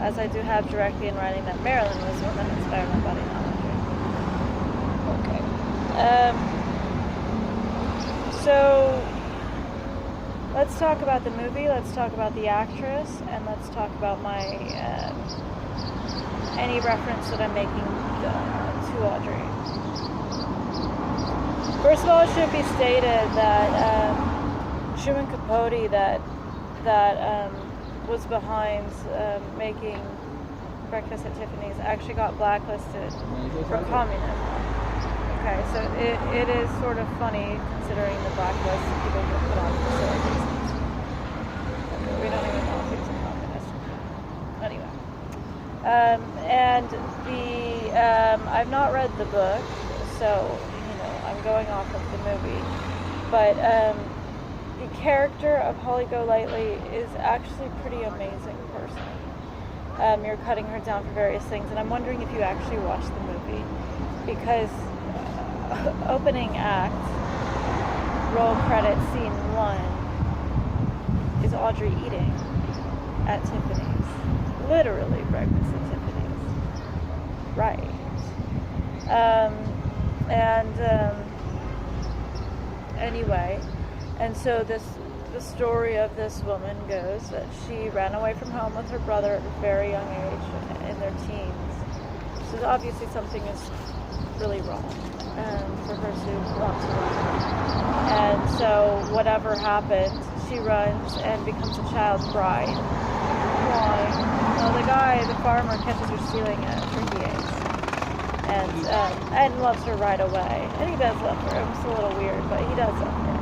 as I do have directly in writing that Marilyn was the one that inspired my body knowledge. Okay. So let's talk about the movie, let's talk about the actress, and let's talk about my any reference that I'm making to Audrey. First of all, it should be stated that Truman Capote that was behind making Breakfast at Tiffany's actually got blacklisted for communism. Okay, so it is sort of funny considering the blacklist people get put on for silly reasons. We don't even know if he's a communist. Anyway. And I've not read the book, so, I'm going off of the movie. But the character of Holly Golightly is actually a pretty amazing person. You're cutting her down for various things, and I'm wondering if you actually watched the movie, because opening act, roll credit, scene 1 is Audrey eating at Tiffany's. Literally breakfast at Tiffany's. Right. Anyway, and so the story of this woman goes that she ran away from home with her brother at a very young age, in their teens. So obviously something is really wrong for her to want to run. And so whatever happened, she runs and becomes a child's bride. Why? Well, the farmer, catches her stealing it for he ate. And loves her right away. And he does love her. It was a little weird, but he does love her.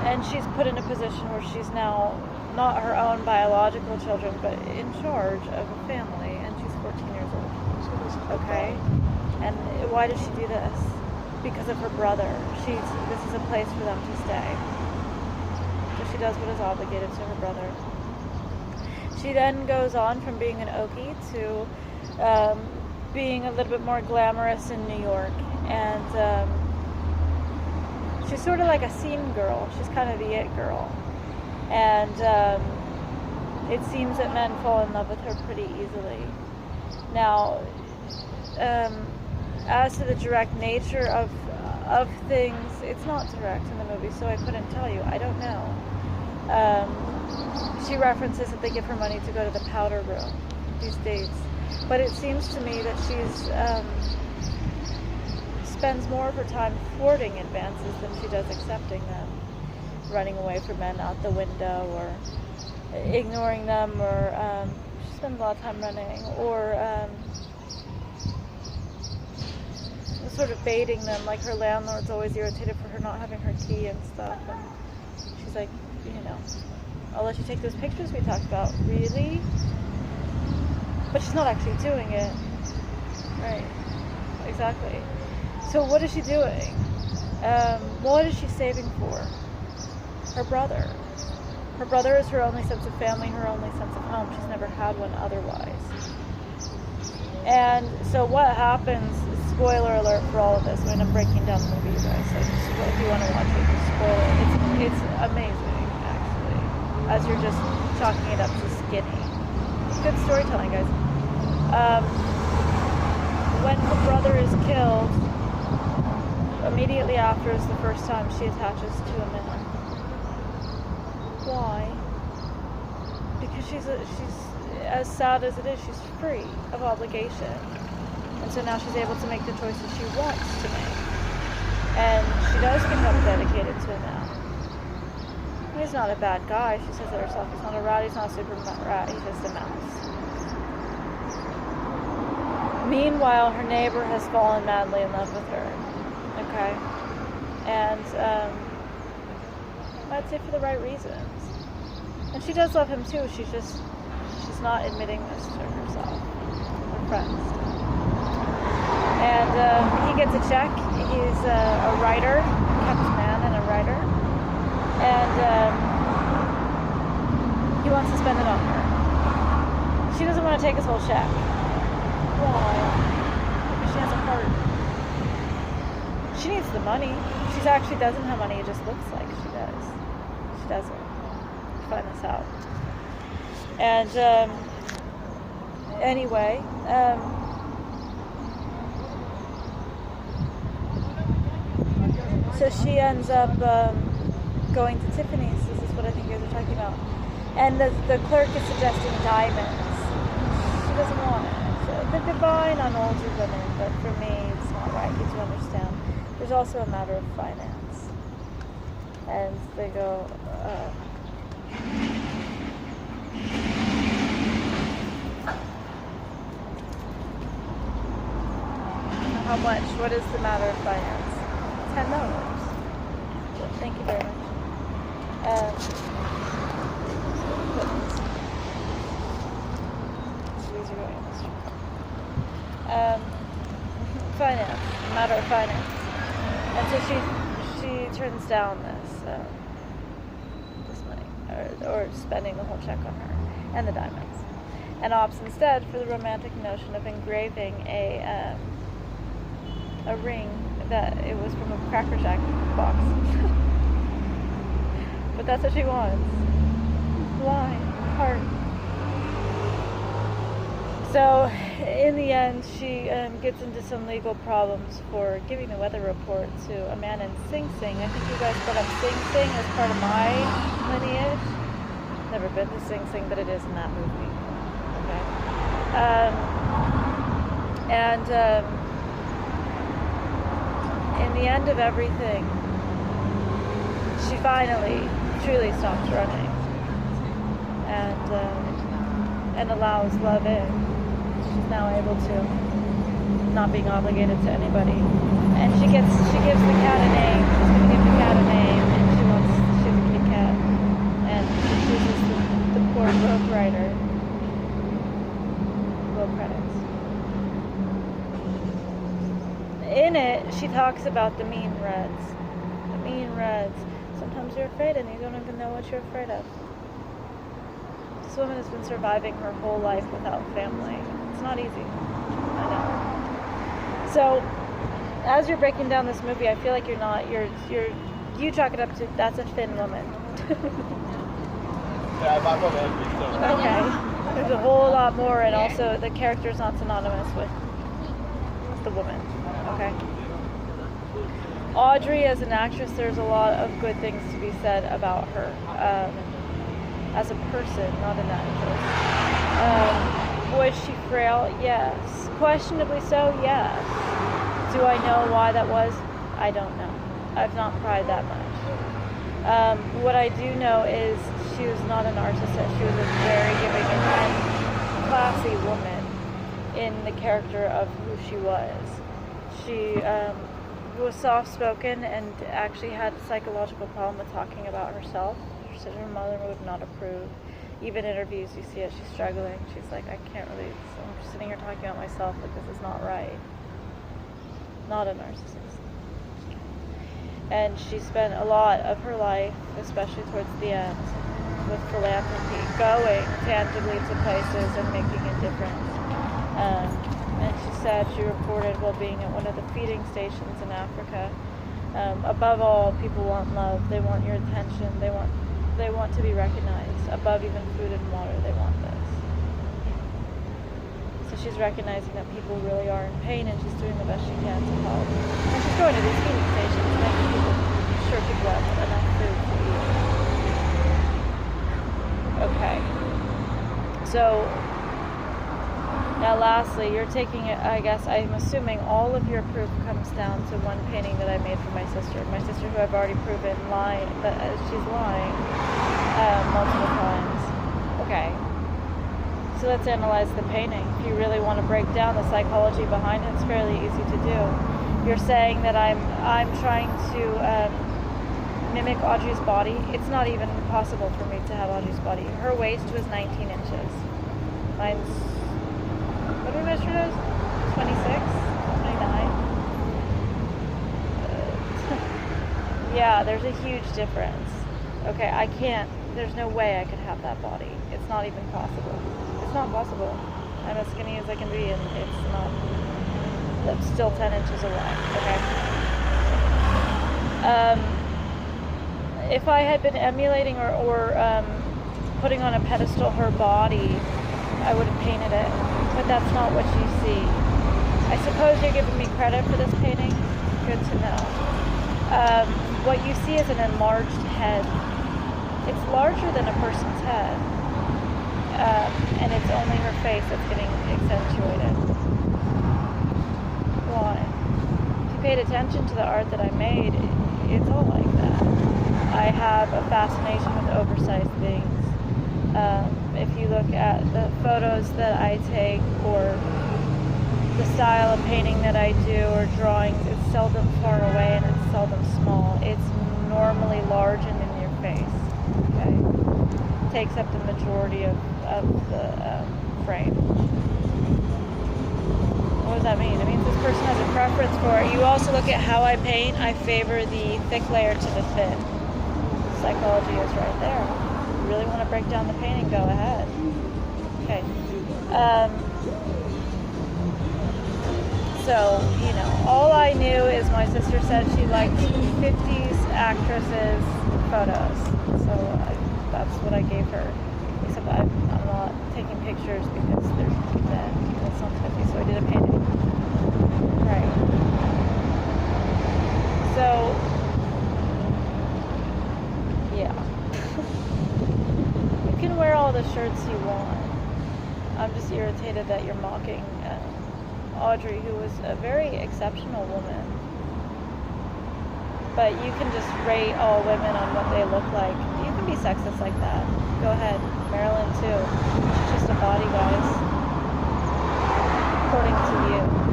And she's put in a position where she's now not her own biological children, but in charge of a family, and she's 14 years old. Okay? And why does she do this? Because of her brother. This is a place for them to stay. So she does what is obligated to her brother. She then goes on from being an Okie to being a little bit more glamorous in New York, and she's sort of like a scene girl. She's kind of the it girl, and it seems that men fall in love with her pretty easily. Now, as to the direct nature of things, it's not direct in the movie, so I couldn't tell you. I don't know. She references that they give her money to go to the powder room, these dates. But it seems to me that she's spends more of her time thwarting advances than she does accepting them, running away from men out the window, or ignoring them, or she spends a lot of time running, or sort of baiting them, like her landlord's always irritated for her not having her key and stuff, and she's like, I'll let you take those pictures we talked about. Really? But she's not actually doing it. Right. Exactly. So what is she doing? What is she saving for? Her brother. Her brother is her only sense of family, her only sense of home. She's never had one otherwise. And so what happens, spoiler alert for all of this, I mean, I'm breaking down the movie, you guys, so if you want to watch it, just spoil it. It's amazing, actually, as you're just chalking it up to skinny. Good storytelling, guys. When her brother is killed, immediately after is the first time she attaches to a man. Why? Because she's as sad as it is, she's free of obligation, and so now she's able to make the choices she wants to make, and she does become dedicated to a man. He's not a bad guy, she says it herself. He's not a rat, he's not a super rat, he's just a mouse. Meanwhile, her neighbor has fallen madly in love with her. Okay? And I'd say for the right reasons. And she does love him too, she's not admitting this to herself. Her friends. And he gets a check. He's a writer, kept man and a writer. And he wants to spend it on her. She doesn't want to take his whole check. Why? Because she has a heart. She needs the money. She actually doesn't have money, it just looks like she does. She doesn't. Find this out. And anyway, so she ends up going to Tiffany's. This is what I think you guys are talking about. And the clerk is suggesting diamonds. She doesn't want it. They're divine on older women, but for me, it's not right. You do understand. There's also a matter of finance. And they go, how much? What is the matter of finance? $10. So thank you very much. Finance, matter of finance. And so she turns down this money, or spending the whole check on her and the diamonds, and opts instead for the romantic notion of engraving a ring that it was from a Cracker Jack box. But that's what she wants. Why? Heart. So, in the end, she gets into some legal problems for giving the weather report to a man in Sing Sing. I think you guys brought up Sing Sing as part of my lineage. Never been to Sing Sing, but it is in that movie. Okay. In the end of everything, she finally, truly stops running and allows love in. She's now able to, not being obligated to anybody, and she gives the cat a name. She's going to give the cat a name, and she's a kitty cat, and she chooses the poor book writer. Roll credits. In it, she talks about the mean reds. The mean reds. Sometimes you're afraid, and you don't even know what you're afraid of. This woman has been surviving her whole life without family. It's not easy. I know. So, as you're breaking down this movie, I feel like you chalk it up to, that's a thin woman. Okay. There's a whole lot more, and also the character's not synonymous with the woman. Okay. Audrey, as an actress, there's a lot of good things to be said about her. As a person, not an actress. Was she frail? Yes. Questionably so? Yes. Do I know why that was? I don't know. I've not cried that much. What I do know is she was not a narcissist. She was a very giving and classy woman in the character of who she was. She was soft-spoken and actually had a psychological problem with talking about herself. She said her mother would not approve. Even interviews, you see it, she's struggling. She's like, I can't really, I'm just sitting here talking about myself, like this is not right. Not a narcissist. And she spent a lot of her life, especially towards the end, with philanthropy, going tangibly to places and making a difference. And she said, she reported while being at one of the feeding stations in Africa, above all, people want love. They want your attention. They want to be recognized. Above even food and water, they want this. So she's recognizing that people really are in pain, and she's doing the best she can to help. And she's going to these feeding stations, making sure people have enough food to eat. Okay. So, now lastly, you're taking it, I guess, I'm assuming all of your proof comes down to one painting that I made for my sister. My sister, who I've already proven that she's lying multiple times. Okay. So let's analyze the painting. If you really want to break down the psychology behind it, it's fairly easy to do. You're saying that I'm trying to mimic Audrey's body. It's not even possible for me to have Audrey's body. Her waist was 19 inches. Mine's, what did we measure it as? 26? 29? Yeah, there's a huge difference. Okay, I can't, there's no way I could have that body. It's not even possible. It's not possible. I'm as skinny as I can be, and it's not, I'm still 10 inches away, okay? If I had been emulating or putting on a pedestal her body, I would have painted it. But that's not what you see. I suppose you're giving me credit for this painting. Good to know. What you see is an enlarged head. It's larger than a person's head. And it's only her face that's getting accentuated. Why? If you paid attention to the art that I made, it's all like that. I have a fascination with oversized things. If you look at the photos that I take, or the style of painting that I do, or drawings, it's seldom far away and it's seldom small. It's normally large and in your face. Okay? It takes up the majority of the frame. What does that mean? It means this person has a preference for it. You also look at how I paint. I favor the thick layer to the thin. Psychology is right there. If you really want to break down the painting, go ahead. Okay. So, all I knew is my sister said she liked 50s actresses' photos. So that's what I gave her. Except I'm not taking pictures because they're dead. That's not 50, so I did a painting. Right. So, yeah. You can wear all the shirts you want. I'm just irritated that you're mocking Audrey, who was a very exceptional woman. But you can just rate all women on what they look like. You can be sexist like that. Go ahead. Marilyn too. She's just a body goddess. According to you.